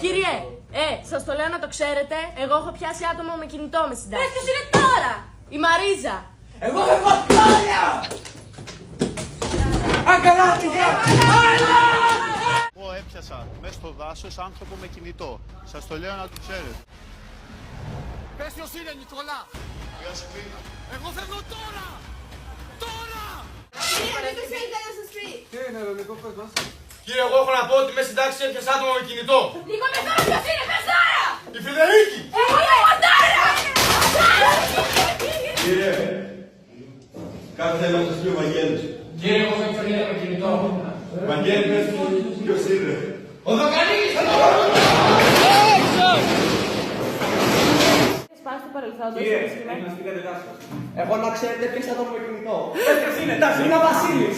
Κύριε, σας το λέω να το ξέρετε, εγώ έχω πιάσει άτομο με κινητό με συντάξει. Πες ποιος είναι τώρα! Η Μαρίζα. Εγώ έχω τώρα! Αγκαλάτικα! Εγώ έπιασα μέσα στο δάσος άνθρωπο με κινητό. Σας το λέω να το ξέρετε. Πες ποιος είναι, Νικολά! Εγώ φεύγω τώρα! Τώρα! Τι είναι, ρε, Νικό, πες μας. Κύριε, εγώ έχω να πω ότι μέσα στην τάξη έπιασε άτομο με κινητό. Νίκο, πες τώρα ποιος είναι, πες τώρα! Η Φιδερίκη! Εγώ είμαι τώρα! Κύριε, κάτι θέλει να σας πει ο Βαγγέλης. Κύριε, εγώ δεν φεύγω με κινητό. Βαγγέλη, πες μου ποιος είναι. Ο Δοκανίκης! Σπάσει του παρελθόντος. Κύριε, έχει να στείλετε τάσκο. Εγώ να ξέρετε ποιος θα το με κινητό. Πες ποιος είναι, τάσκο, είναι ο Βασίλης.